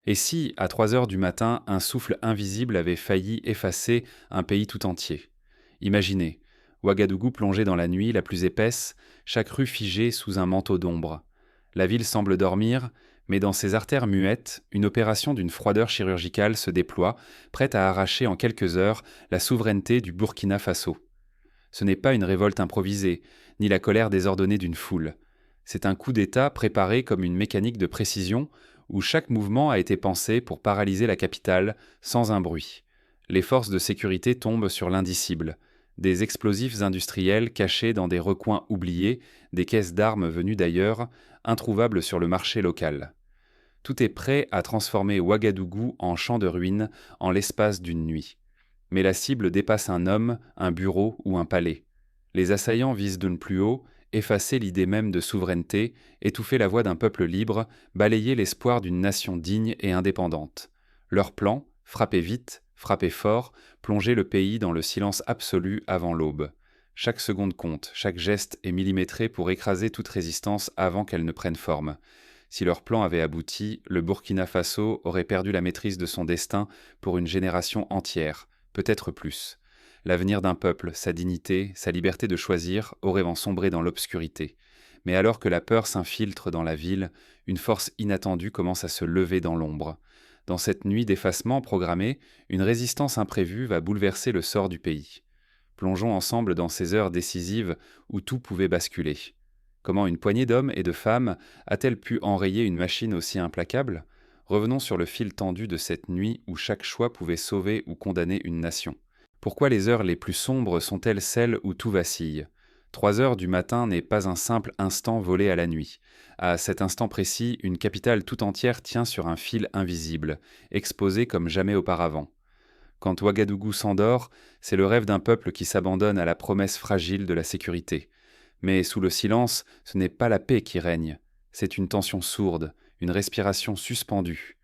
Et si, à 3 heures du matin, un souffle invisible avait failli effacer un pays tout entier? Imaginez, Ouagadougou plongé dans la nuit la plus épaisse, chaque rue figée sous un manteau d'ombre. La ville semble dormir, mais dans ses artères muettes, une opération d'une froideur chirurgicale se déploie, prête à arracher en quelques heures la souveraineté du Burkina Faso. Ce n'est pas une révolte improvisée, ni la colère désordonnée d'une foule. C'est un coup d'État préparé comme une mécanique de précision où chaque mouvement a été pensé pour paralyser la capitale sans un bruit. Les forces de sécurité tombent sur l'indicible. Des explosifs industriels cachés dans des recoins oubliés, des caisses d'armes venues d'ailleurs, introuvables sur le marché local. Tout est prêt à transformer Ouagadougou en champ de ruines en l'espace d'une nuit. Mais la cible dépasse un homme, un bureau ou un palais. Les assaillants visent de plus haut, effacer l'idée même de souveraineté, étouffer la voix d'un peuple libre, balayer l'espoir d'une nation digne et indépendante. Leur plan, frapper vite, frapper fort, plonger le pays dans le silence absolu avant l'aube. Chaque seconde compte, chaque geste est millimétré pour écraser toute résistance avant qu'elle ne prenne forme. Si leur plan avait abouti, le Burkina Faso aurait perdu la maîtrise de son destin pour une génération entière, peut-être plus. L'avenir d'un peuple, sa dignité, sa liberté de choisir auraient vent sombrer dans l'obscurité. Mais alors que la peur s'infiltre dans la ville, une force inattendue commence à se lever dans l'ombre. Dans cette nuit d'effacement programmée, une résistance imprévue va bouleverser le sort du pays. Plongeons ensemble dans ces heures décisives où tout pouvait basculer. Comment une poignée d'hommes et de femmes a-t-elle pu enrayer une machine aussi implacable? Revenons sur le fil tendu de cette nuit où chaque choix pouvait sauver ou condamner une nation. Pourquoi les heures les plus sombres sont-elles celles où tout vacille? 3 heures du matin n'est pas un simple instant volé à la nuit. À cet instant précis, une capitale tout entière tient sur un fil invisible, exposé comme jamais auparavant. Quand Ouagadougou s'endort, c'est le rêve d'un peuple qui s'abandonne à la promesse fragile de la sécurité. Mais sous le silence, ce n'est pas la paix qui règne, c'est une tension sourde, une respiration suspendue.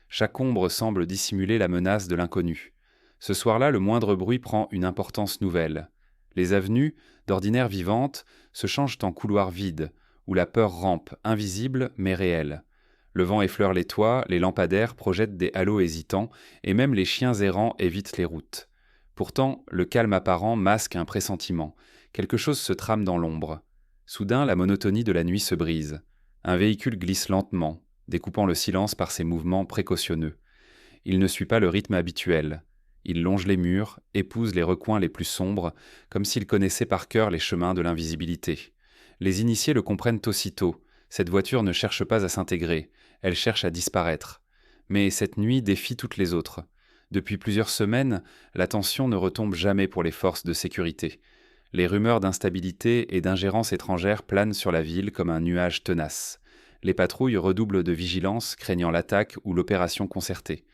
Chaque ombre semble dissimuler la menace de l'inconnu. Ce soir-là, le moindre bruit prend une importance nouvelle. Les avenues, d'ordinaire vivantes, se changent en couloirs vides, où la peur rampe, invisible mais réelle. Le vent effleure les toits, les lampadaires projettent des halos hésitants, et même les chiens errants évitent les routes. Pourtant, le calme apparent masque un pressentiment. Quelque chose se trame dans l'ombre. Soudain, la monotonie de la nuit se brise. Un véhicule glisse lentement, découpant le silence par ses mouvements précautionneux. Il ne suit pas le rythme habituel. Il longe les murs, épouse les recoins les plus sombres, comme s'il connaissait par cœur les chemins de l'invisibilité. Les initiés le comprennent aussitôt. Cette voiture ne cherche pas à s'intégrer, elle cherche à disparaître. Mais cette nuit défie toutes les autres. Depuis plusieurs semaines, la tension ne retombe jamais pour les forces de sécurité. Les rumeurs d'instabilité et d'ingérence étrangère planent sur la ville comme un nuage tenace. Les patrouilles redoublent de vigilance, craignant l'attaque ou l'opération concertée.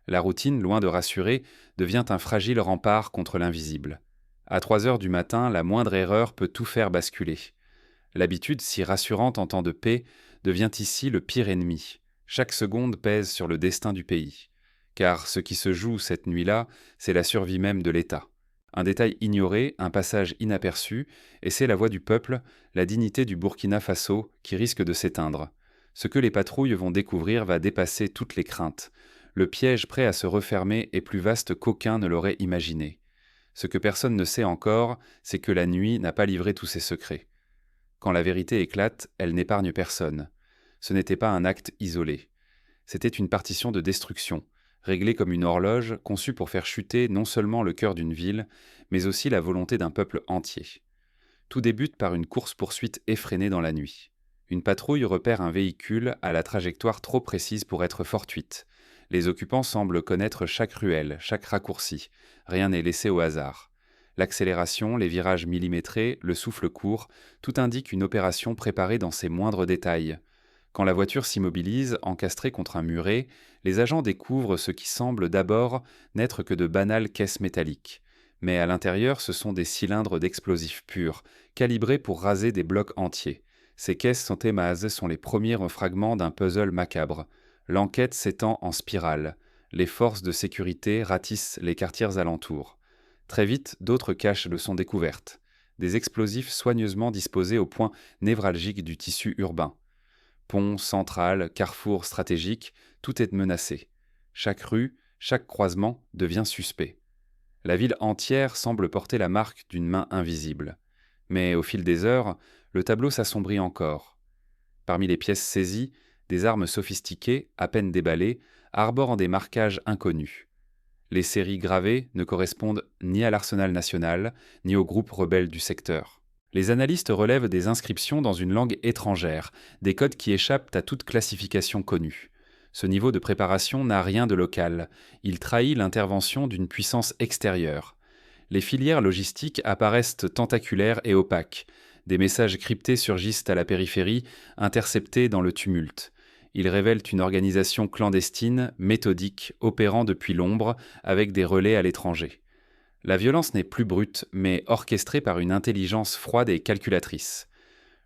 La routine, loin de rassurer, devient un fragile rempart contre l'invisible. À 3 heures du matin, la moindre erreur peut tout faire basculer. L'habitude, si rassurante en temps de paix, devient ici le pire ennemi. Chaque seconde pèse sur le destin du pays. Car ce qui se joue cette nuit-là, c'est la survie même de l'État. Un détail ignoré, un passage inaperçu, et c'est la voix du peuple, la dignité du Burkina Faso, qui risque de s'éteindre. Ce que les patrouilles vont découvrir va dépasser toutes les craintes. Le piège prêt à se refermer est plus vaste qu'aucun ne l'aurait imaginé. Ce que personne ne sait encore, c'est que la nuit n'a pas livré tous ses secrets. Quand la vérité éclate, elle n'épargne personne. Ce n'était pas un acte isolé. C'était une partition de destruction, réglée comme une horloge, conçue pour faire chuter non seulement le cœur d'une ville, mais aussi la volonté d'un peuple entier. Tout débute par une course-poursuite effrénée dans la nuit. Une patrouille repère un véhicule à la trajectoire trop précise pour être fortuite. Les occupants semblent connaître chaque ruelle, chaque raccourci. Rien n'est laissé au hasard. L'accélération, les virages millimétrés, le souffle court, tout indique une opération préparée dans ses moindres détails. Quand la voiture s'immobilise, encastrée contre un muret, les agents découvrent ce qui semble d'abord n'être que de banales caisses métalliques. Mais à l'intérieur, ce sont des cylindres d'explosifs purs, calibrés pour raser des blocs entiers. Ces caisses sont émases sont les premiers fragments d'un puzzle macabre. L'enquête s'étend en spirale. Les forces de sécurité ratissent les quartiers alentours. Très vite, d'autres caches le sont découvertes. Des explosifs soigneusement disposés au point névralgique du tissu urbain. Ponts, centrales, carrefours stratégiques, tout est menacé. Chaque rue, chaque croisement devient suspect. La ville entière semble porter la marque d'une main invisible. Mais au fil des heures, le tableau s'assombrit encore. Parmi les pièces saisies, des armes sophistiquées, à peine déballées, arborent des marquages inconnus. Les séries gravées ne correspondent ni à l'arsenal national, ni aux groupes rebelles du secteur. Les analystes relèvent des inscriptions dans une langue étrangère, des codes qui échappent à toute classification connue. Ce niveau de préparation n'a rien de local, il trahit l'intervention d'une puissance extérieure. Les filières logistiques apparaissent tentaculaires et opaques. Des messages cryptés surgissent à la périphérie, interceptés dans le tumulte. Ils révèlent une organisation clandestine, méthodique, opérant depuis l'ombre, avec des relais à l'étranger. La violence n'est plus brute, mais orchestrée par une intelligence froide et calculatrice.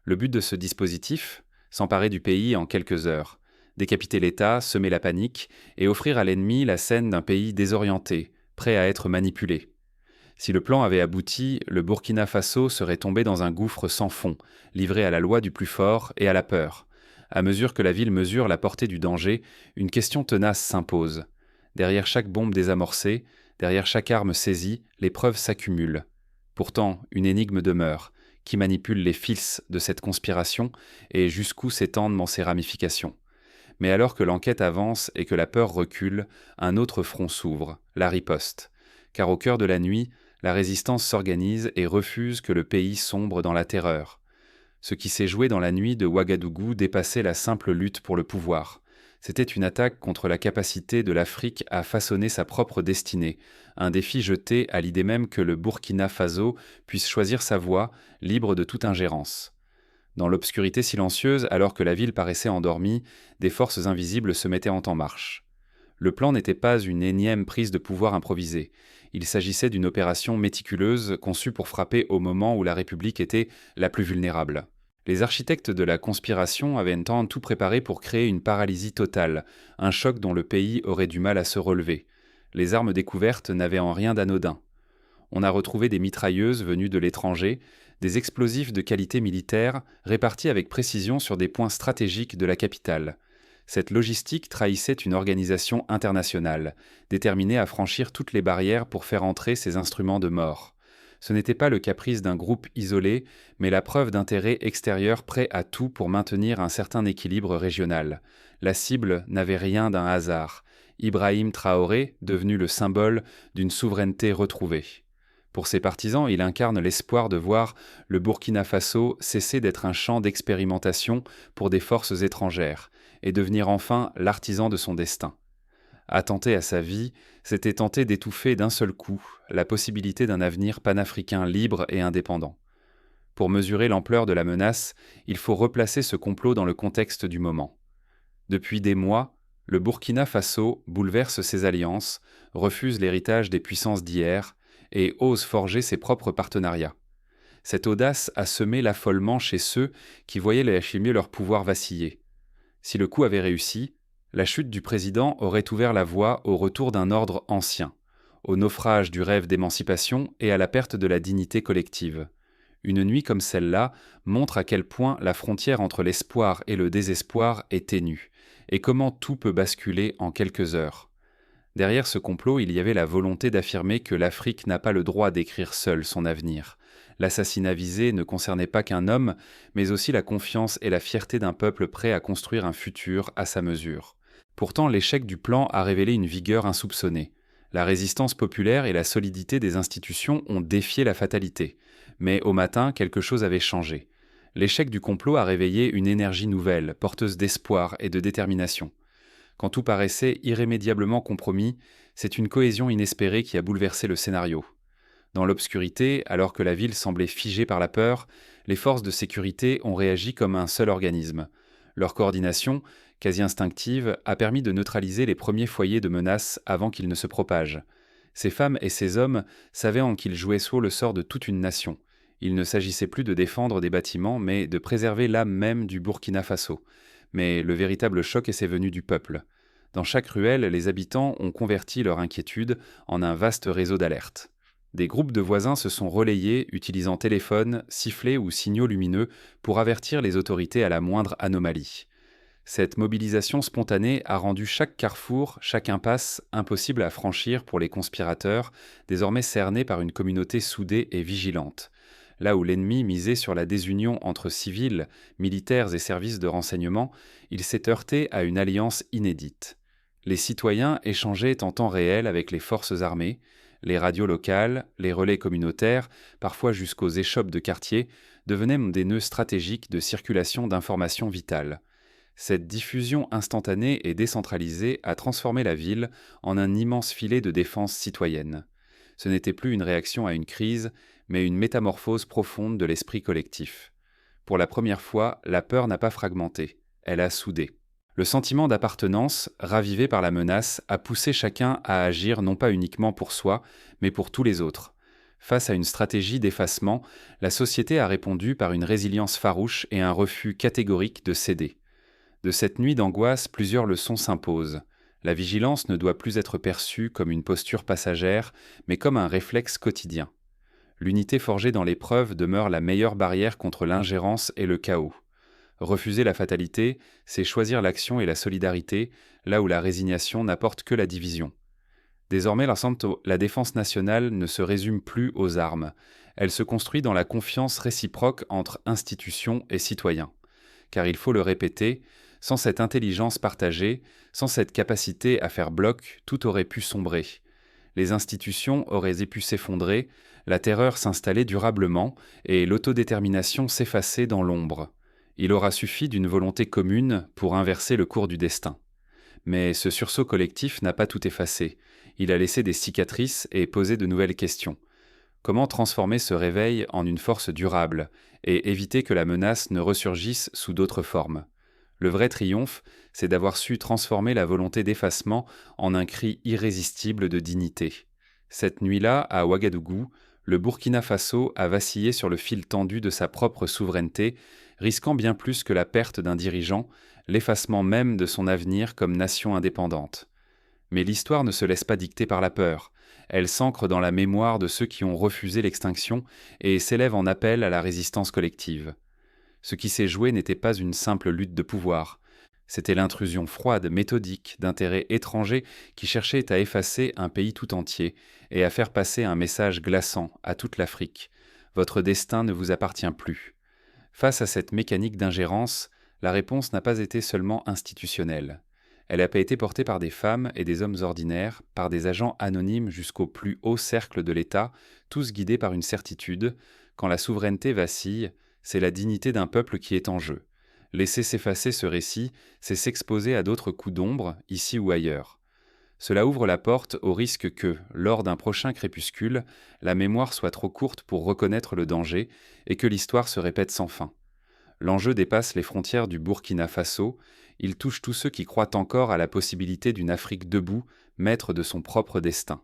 Le but de ce dispositif, s'emparer du pays en quelques heures, décapiter l'État, semer la panique et offrir à l'ennemi la scène d'un pays désorienté, prêt à être manipulé. Si le plan avait abouti, le Burkina Faso serait tombé dans un gouffre sans fond, livré à la loi du plus fort et à la peur. À mesure que la ville mesure la portée du danger, une question tenace s'impose. Derrière chaque bombe désamorcée, derrière chaque arme saisie, les preuves s'accumulent. Pourtant, une énigme demeure. Qui manipule les fils de cette conspiration et jusqu'où s'étendent ses ramifications? Mais alors que l'enquête avance et que la peur recule, un autre front s'ouvre, la riposte. Car au cœur de la nuit, la résistance s'organise et refuse que le pays sombre dans la terreur. Ce qui s'est joué dans la nuit de Ouagadougou dépassait la simple lutte pour le pouvoir. C'était une attaque contre la capacité de l'Afrique à façonner sa propre destinée, un défi jeté à l'idée même que le Burkina Faso puisse choisir sa voie, libre de toute ingérence. Dans l'obscurité silencieuse, alors que la ville paraissait endormie, des forces invisibles se mettaient en marche. Le plan n'était pas une énième prise de pouvoir improvisée. Il s'agissait d'une opération méticuleuse conçue pour frapper au moment où la République était la plus vulnérable. Les architectes de la conspiration avaient un temps tout préparé pour créer une paralysie totale, un choc dont le pays aurait du mal à se relever. Les armes découvertes n'avaient en rien d'anodin. On a retrouvé des mitrailleuses venues de l'étranger, des explosifs de qualité militaire répartis avec précision sur des points stratégiques de la capitale. Cette logistique trahissait une organisation internationale, déterminée à franchir toutes les barrières pour faire entrer ces instruments de mort. Ce n'était pas le caprice d'un groupe isolé, mais la preuve d'intérêt extérieur prêt à tout pour maintenir un certain équilibre régional. La cible n'avait rien d'un hasard. Ibrahim Traoré, devenu le symbole d'une souveraineté retrouvée. Pour ses partisans, il incarne l'espoir de voir le Burkina Faso cesser d'être un champ d'expérimentation pour des forces étrangères et devenir enfin l'artisan de son destin. Attenter à sa vie, c'était tenter d'étouffer d'un seul coup la possibilité d'un avenir panafricain libre et indépendant. Pour mesurer l'ampleur de la menace, il faut replacer ce complot dans le contexte du moment. Depuis des mois, le Burkina Faso bouleverse ses alliances, refuse l'héritage des puissances d'hier et ose forger ses propres partenariats. Cette audace a semé l'affolement chez ceux qui voyaient leur pouvoir vaciller. Si le coup avait réussi, la chute du président aurait ouvert la voie au retour d'un ordre ancien, au naufrage du rêve d'émancipation et à la perte de la dignité collective. Une nuit comme celle-là montre à quel point la frontière entre l'espoir et le désespoir est ténue, et comment tout peut basculer en quelques heures. Derrière ce complot, il y avait la volonté d'affirmer que l'Afrique n'a pas le droit d'écrire seule son avenir. L'assassinat visé ne concernait pas qu'un homme, mais aussi la confiance et la fierté d'un peuple prêt à construire un futur à sa mesure. Pourtant, l'échec du plan a révélé une vigueur insoupçonnée. La résistance populaire et la solidité des institutions ont défié la fatalité. Mais au matin, quelque chose avait changé. L'échec du complot a réveillé une énergie nouvelle, porteuse d'espoir et de détermination. Quand tout paraissait irrémédiablement compromis, c'est une cohésion inespérée qui a bouleversé le scénario. Dans l'obscurité, alors que la ville semblait figée par la peur, les forces de sécurité ont réagi comme un seul organisme. Leur coordination, quasi instinctive, a permis de neutraliser les premiers foyers de menaces avant qu'ils ne se propagent. Ces femmes et ces hommes savaient en qu'ils jouaient sur le sort de toute une nation. Il ne s'agissait plus de défendre des bâtiments, mais de préserver l'âme même du Burkina Faso. Mais le véritable choc est venu du peuple. Dans chaque ruelle, les habitants ont converti leur inquiétude en un vaste réseau d'alerte. Des groupes de voisins se sont relayés, utilisant téléphones, sifflets ou signaux lumineux pour avertir les autorités à la moindre anomalie. Cette mobilisation spontanée a rendu chaque carrefour, chaque impasse impossible à franchir pour les conspirateurs, désormais cernés par une communauté soudée et vigilante. Là où l'ennemi misait sur la désunion entre civils, militaires et services de renseignement, il s'est heurté à une alliance inédite. Les citoyens échangeaient en temps réel avec les forces armées, les radios locales, les relais communautaires, parfois jusqu'aux échoppes de quartier, devenaient des nœuds stratégiques de circulation d'informations vitales. Cette diffusion instantanée et décentralisée a transformé la ville en un immense filet de défense citoyenne. Ce n'était plus une réaction à une crise, mais une métamorphose profonde de l'esprit collectif. Pour la première fois, la peur n'a pas fragmenté, elle a soudé. Le sentiment d'appartenance, ravivé par la menace, a poussé chacun à agir non pas uniquement pour soi, mais pour tous les autres. Face à une stratégie d'effacement, la société a répondu par une résilience farouche et un refus catégorique de céder. De cette nuit d'angoisse, plusieurs leçons s'imposent. La vigilance ne doit plus être perçue comme une posture passagère, mais comme un réflexe quotidien. L'unité forgée dans l'épreuve demeure la meilleure barrière contre l'ingérence et le chaos. Refuser la fatalité, c'est choisir l'action et la solidarité, là où la résignation n'apporte que la division. Désormais, la défense nationale ne se résume plus aux armes. Elle se construit dans la confiance réciproque entre institutions et citoyens. Car il faut le répéter, sans cette intelligence partagée, sans cette capacité à faire bloc, tout aurait pu sombrer. Les institutions auraient pu s'effondrer, la terreur s'installer durablement et l'autodétermination s'effacer dans l'ombre. Il aura suffi d'une volonté commune pour inverser le cours du destin. Mais ce sursaut collectif n'a pas tout effacé. Il a laissé des cicatrices et posé de nouvelles questions. Comment transformer ce réveil en une force durable et éviter que la menace ne ressurgisse sous d'autres formes? Le vrai triomphe, c'est d'avoir su transformer la volonté d'effacement en un cri irrésistible de dignité. Cette nuit-là, à Ouagadougou, le Burkina Faso a vacillé sur le fil tendu de sa propre souveraineté, risquant bien plus que la perte d'un dirigeant, l'effacement même de son avenir comme nation indépendante. Mais l'histoire ne se laisse pas dicter par la peur. Elle s'ancre dans la mémoire de ceux qui ont refusé l'extinction et s'élève en appel à la résistance collective. Ce qui s'est joué n'était pas une simple lutte de pouvoir. C'était l'intrusion froide, méthodique, d'intérêts étrangers qui cherchaient à effacer un pays tout entier et à faire passer un message glaçant à toute l'Afrique. Votre destin ne vous appartient plus. Face à cette mécanique d'ingérence, la réponse n'a pas été seulement institutionnelle. Elle n'a pas été portée par des femmes et des hommes ordinaires, par des agents anonymes jusqu'au plus haut cercle de l'État, tous guidés par une certitude: quand la souveraineté vacille, c'est la dignité d'un peuple qui est en jeu. Laisser s'effacer ce récit, c'est s'exposer à d'autres coups d'ombre, ici ou ailleurs. Cela ouvre la porte au risque que, lors d'un prochain crépuscule, la mémoire soit trop courte pour reconnaître le danger et que l'histoire se répète sans fin. L'enjeu dépasse les frontières du Burkina Faso, il touche tous ceux qui croient encore à la possibilité d'une Afrique debout, maître de son propre destin.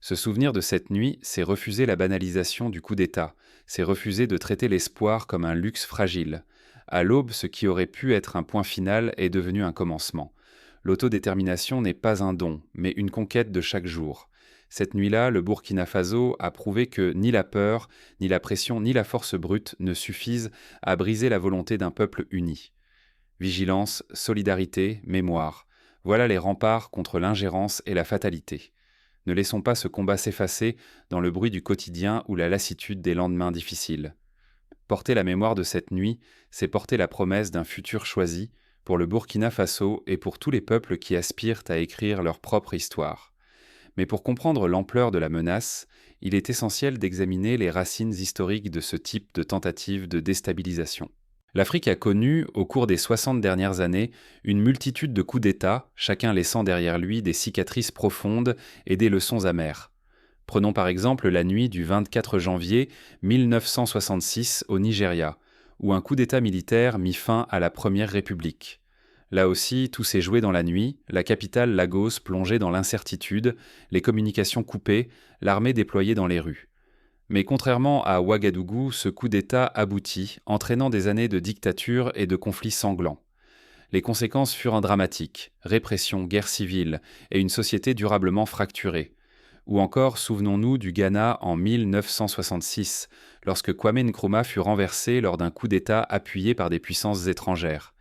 Se souvenir de cette nuit, c'est refuser la banalisation du coup d'État, c'est refuser de traiter l'espoir comme un luxe fragile. À l'aube, ce qui aurait pu être un point final est devenu un commencement. L'autodétermination n'est pas un don, mais une conquête de chaque jour. Cette nuit-là, le Burkina Faso a prouvé que ni la peur, ni la pression, ni la force brute ne suffisent à briser la volonté d'un peuple uni. Vigilance, solidarité, mémoire, voilà les remparts contre l'ingérence et la fatalité. Ne laissons pas ce combat s'effacer dans le bruit du quotidien ou la lassitude des lendemains difficiles. Porter la mémoire de cette nuit, c'est porter la promesse d'un futur choisi pour le Burkina Faso et pour tous les peuples qui aspirent à écrire leur propre histoire. Mais pour comprendre l'ampleur de la menace, il est essentiel d'examiner les racines historiques de ce type de tentative de déstabilisation. L'Afrique a connu, au cours des 60 dernières années, une multitude de coups d'État, chacun laissant derrière lui des cicatrices profondes et des leçons amères. Prenons par exemple la nuit du 24 janvier 1966 au Nigeria, où un coup d'État militaire mit fin à la Première République. Là aussi, tout s'est joué dans la nuit, la capitale Lagos plongée dans l'incertitude, les communications coupées, l'armée déployée dans les rues. Mais contrairement à Ouagadougou, ce coup d'État aboutit, entraînant des années de dictature et de conflits sanglants. Les conséquences furent dramatiques: répression, guerre civile et une société durablement fracturée. Ou encore, souvenons-nous du Ghana en 1966, lorsque Kwame Nkrumah fut renversé lors d'un coup d'État appuyé par des puissances étrangères.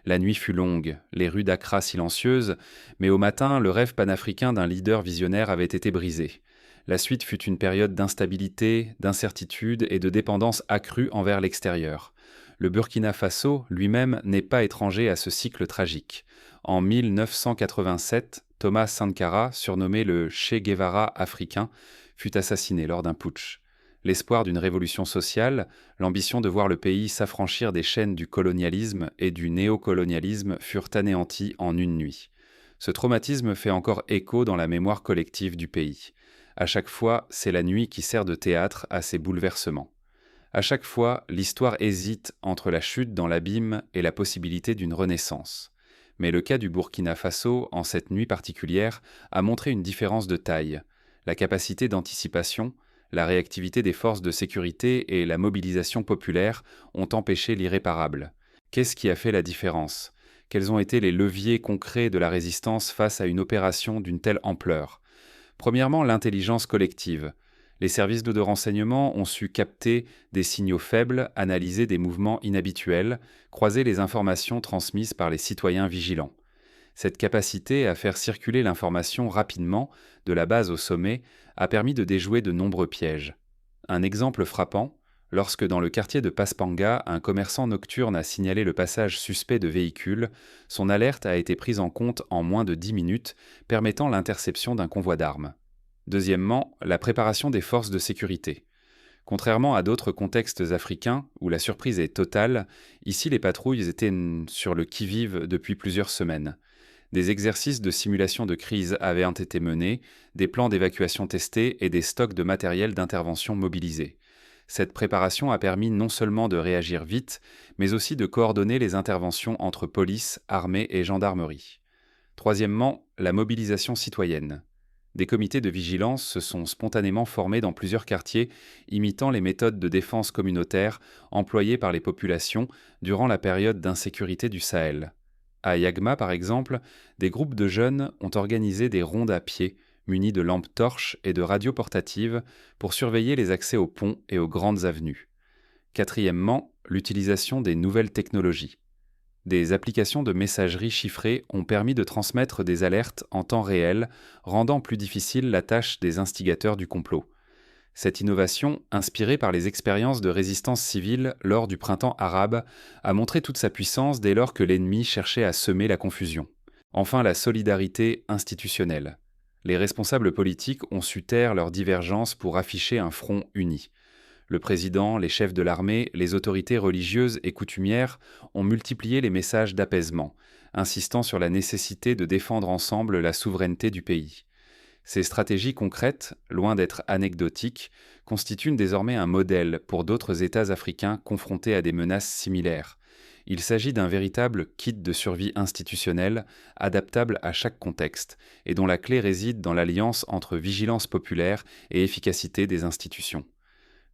La nuit fut longue, les rues d'Accra silencieuses, mais au matin, le rêve panafricain d'un leader visionnaire avait été brisé. La suite fut une période d'instabilité, d'incertitude et de dépendance accrue envers l'extérieur. Le Burkina Faso, lui-même, n'est pas étranger à ce cycle tragique. En 1987, Thomas Sankara, surnommé le Che Guevara africain, fut assassiné lors d'un putsch. L'espoir d'une révolution sociale, l'ambition de voir le pays s'affranchir des chaînes du colonialisme et du néocolonialisme furent anéantis en une nuit. Ce traumatisme fait encore écho dans la mémoire collective du pays. À chaque fois, c'est la nuit qui sert de théâtre à ces bouleversements. À chaque fois, l'histoire hésite entre la chute dans l'abîme et la possibilité d'une renaissance. Mais le cas du Burkina Faso, en cette nuit particulière, a montré une différence de taille. La capacité d'anticipation, la réactivité des forces de sécurité et la mobilisation populaire ont empêché l'irréparable. Qu'est-ce qui a fait la différence ? Quels ont été les leviers concrets de la résistance face à une opération d'une telle ampleur ? Premièrement, l'intelligence collective. Les services de renseignement ont su capter des signaux faibles, analyser des mouvements inhabituels, croiser les informations transmises par les citoyens vigilants. Cette capacité à faire circuler l'information rapidement, de la base au sommet, a permis de déjouer de nombreux pièges. Un exemple frappant, lorsque dans le quartier de Paspanga, un commerçant nocturne a signalé le passage suspect de véhicules, son alerte a été prise en compte en moins de 10 minutes, permettant l'interception d'un convoi d'armes. Deuxièmement, la préparation des forces de sécurité. Contrairement à d'autres contextes africains, où la surprise est totale, ici les patrouilles étaient sur le qui-vive depuis plusieurs semaines. Des exercices de simulation de crise avaient été menés, des plans d'évacuation testés et des stocks de matériel d'intervention mobilisés. Cette préparation a permis non seulement de réagir vite, mais aussi de coordonner les interventions entre police, armée et gendarmerie. Troisièmement, la mobilisation citoyenne. Des comités de vigilance se sont spontanément formés dans plusieurs quartiers, imitant les méthodes de défense communautaire employées par les populations durant la période d'insécurité du Sahel. À Yagma, par exemple, des groupes de jeunes ont organisé des rondes à pied, munis de lampes torches et de radios portatives, pour surveiller les accès aux ponts et aux grandes avenues. Quatrièmement, l'utilisation des nouvelles technologies. Des applications de messagerie chiffrée ont permis de transmettre des alertes en temps réel, rendant plus difficile la tâche des instigateurs du complot. Cette innovation, inspirée par les expériences de résistance civile lors du printemps arabe, a montré toute sa puissance dès lors que l'ennemi cherchait à semer la confusion. Enfin, la solidarité institutionnelle. Les responsables politiques ont su taire leurs divergences pour afficher un front uni. Le président, les chefs de l'armée, les autorités religieuses et coutumières ont multiplié les messages d'apaisement, insistant sur la nécessité de défendre ensemble la souveraineté du pays. Ces stratégies concrètes, loin d'être anecdotiques, constituent désormais un modèle pour d'autres États africains confrontés à des menaces similaires. Il s'agit d'un véritable kit de survie institutionnelle, adaptable à chaque contexte, et dont la clé réside dans l'alliance entre vigilance populaire et efficacité des institutions.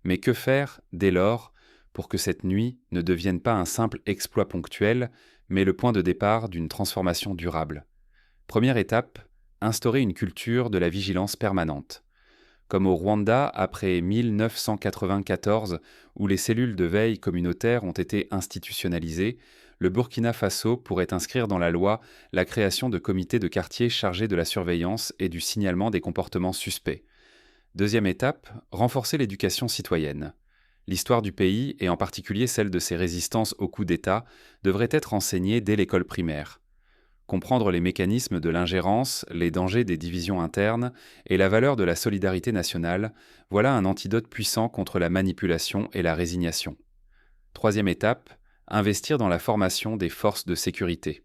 Mais que faire, dès lors, pour que cette nuit ne devienne pas un simple exploit ponctuel, mais le point de départ d'une transformation durable ? Première étape, instaurer une culture de la vigilance permanente. Comme au Rwanda après 1994, où les cellules de veille communautaires ont été institutionnalisées, le Burkina Faso pourrait inscrire dans la loi la création de comités de quartier chargés de la surveillance et du signalement des comportements suspects. Deuxième étape, renforcer l'éducation citoyenne. L'histoire du pays, et en particulier celle de ses résistances au coup d'État, devrait être enseignée dès l'école primaire. Comprendre les mécanismes de l'ingérence, les dangers des divisions internes et la valeur de la solidarité nationale, voilà un antidote puissant contre la manipulation et la résignation. Troisième étape, investir dans la formation des forces de sécurité.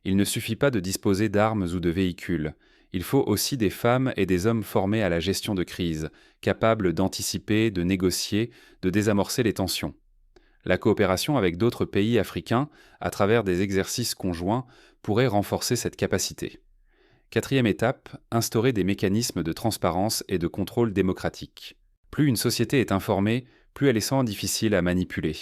Il ne suffit pas de disposer d'armes ou de véhicules. Il faut aussi des femmes et des hommes formés à la gestion de crise, capables d'anticiper, de négocier, de désamorcer les tensions. La coopération avec d'autres pays africains, à travers des exercices conjoints, pourrait renforcer cette capacité. Quatrième étape, instaurer des mécanismes de transparence et de contrôle démocratique. Plus une société est informée, plus elle est sans difficile à manipuler.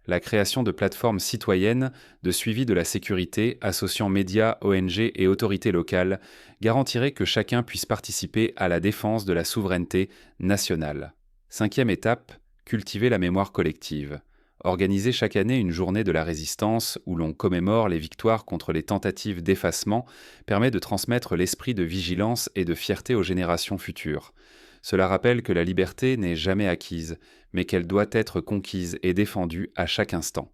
La création de plateformes citoyennes de suivi de la sécurité associant médias, ONG et autorités locales garantirait que chacun puisse participer à la défense de la souveraineté nationale. Cinquième étape, cultiver la mémoire collective. Organiser chaque année une journée de la résistance où l'on commémore les victoires contre les tentatives d'effacement permet de transmettre l'esprit de vigilance et de fierté aux générations futures. Cela rappelle que la liberté n'est jamais acquise, mais qu'elle doit être conquise et défendue à chaque instant.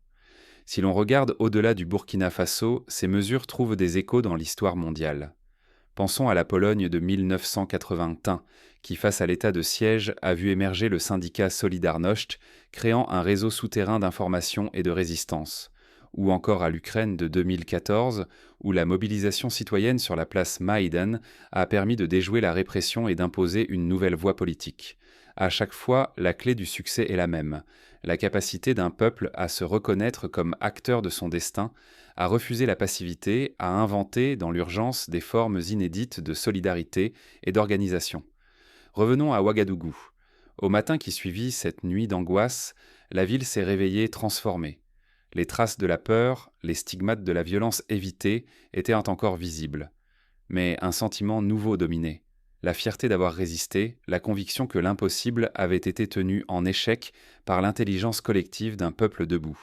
Si l'on regarde au-delà du Burkina Faso, ces mesures trouvent des échos dans l'histoire mondiale. Pensons à la Pologne de 1981, qui, face à l'état de siège, a vu émerger le syndicat Solidarność, créant un réseau souterrain d'information et de résistance. Ou encore à l'Ukraine de 2014, où la mobilisation citoyenne sur la place Maïdan a permis de déjouer la répression et d'imposer une nouvelle voie politique. À chaque fois, la clé du succès est la même, la capacité d'un peuple à se reconnaître comme acteur de son destin, à refuser la passivité, à inventer dans l'urgence des formes inédites de solidarité et d'organisation. Revenons à Ouagadougou. Au matin qui suivit cette nuit d'angoisse, la ville s'est réveillée transformée. Les traces de la peur, les stigmates de la violence évitée étaient encore visibles. Mais un sentiment nouveau dominait. La fierté d'avoir résisté, la conviction que l'impossible avait été tenu en échec par l'intelligence collective d'un peuple debout.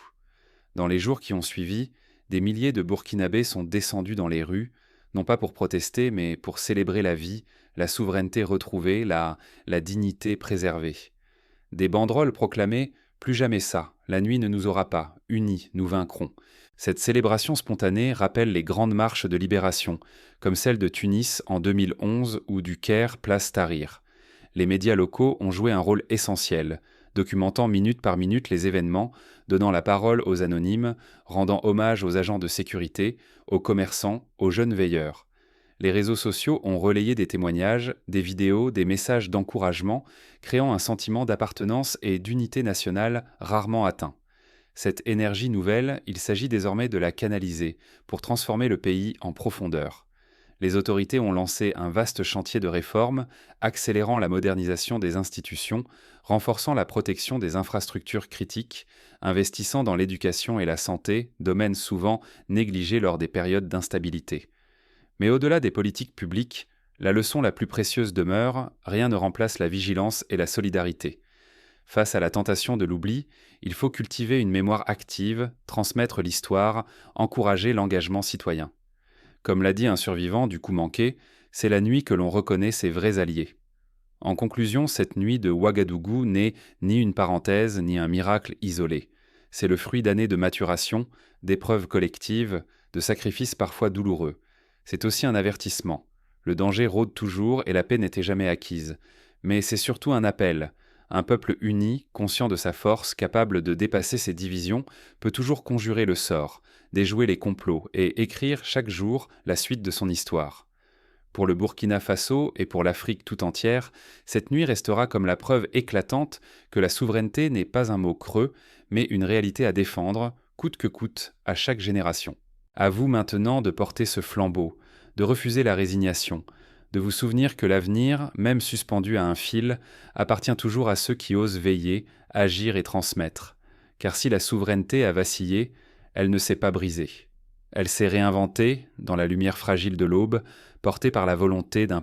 Dans les jours qui ont suivi, des milliers de Burkinabés sont descendus dans les rues, non pas pour protester, mais pour célébrer la vie, la souveraineté retrouvée, la dignité préservée. Des banderoles proclamaient « Plus jamais ça, la nuit ne nous aura pas, unis, nous vaincrons ». Cette célébration spontanée rappelle les grandes marches de libération, comme celle de Tunis en 2011 ou du Caire place Tahrir. Les médias locaux ont joué un rôle essentiel, documentant minute par minute les événements, donnant la parole aux anonymes, rendant hommage aux agents de sécurité, aux commerçants, aux jeunes veilleurs. Les réseaux sociaux ont relayé des témoignages, des vidéos, des messages d'encouragement, créant un sentiment d'appartenance et d'unité nationale rarement atteint. Cette énergie nouvelle, il s'agit désormais de la canaliser pour transformer le pays en profondeur. Les autorités ont lancé un vaste chantier de réforme, accélérant la modernisation des institutions, renforçant la protection des infrastructures critiques, investissant dans l'éducation et la santé, domaines souvent négligés lors des périodes d'instabilité. Mais au-delà des politiques publiques, la leçon la plus précieuse demeure, rien ne remplace la vigilance et la solidarité. Face à la tentation de l'oubli, il faut cultiver une mémoire active, transmettre l'histoire, encourager l'engagement citoyen. Comme l'a dit un survivant du coup manqué, c'est la nuit que l'on reconnaît ses vrais alliés. En conclusion, cette nuit de Ouagadougou n'est ni une parenthèse ni un miracle isolé. C'est le fruit d'années de maturation, d'épreuves collectives, de sacrifices parfois douloureux. C'est aussi un avertissement. Le danger rôde toujours et la paix n'était jamais acquise. Mais c'est surtout un appel. Un peuple uni, conscient de sa force, capable de dépasser ses divisions, peut toujours conjurer le sort, déjouer les complots et écrire chaque jour la suite de son histoire. Pour le Burkina Faso et pour l'Afrique tout entière, cette nuit restera comme la preuve éclatante que la souveraineté n'est pas un mot creux, mais une réalité à défendre, coûte que coûte, à chaque génération. À vous maintenant de porter ce flambeau, de refuser la résignation, de vous souvenir que l'avenir, même suspendu à un fil, appartient toujours à ceux qui osent veiller, agir et transmettre. Car si la souveraineté a vacillé, elle ne s'est pas brisée. Elle s'est réinventée, dans la lumière fragile de l'aube, portée par la volonté d'un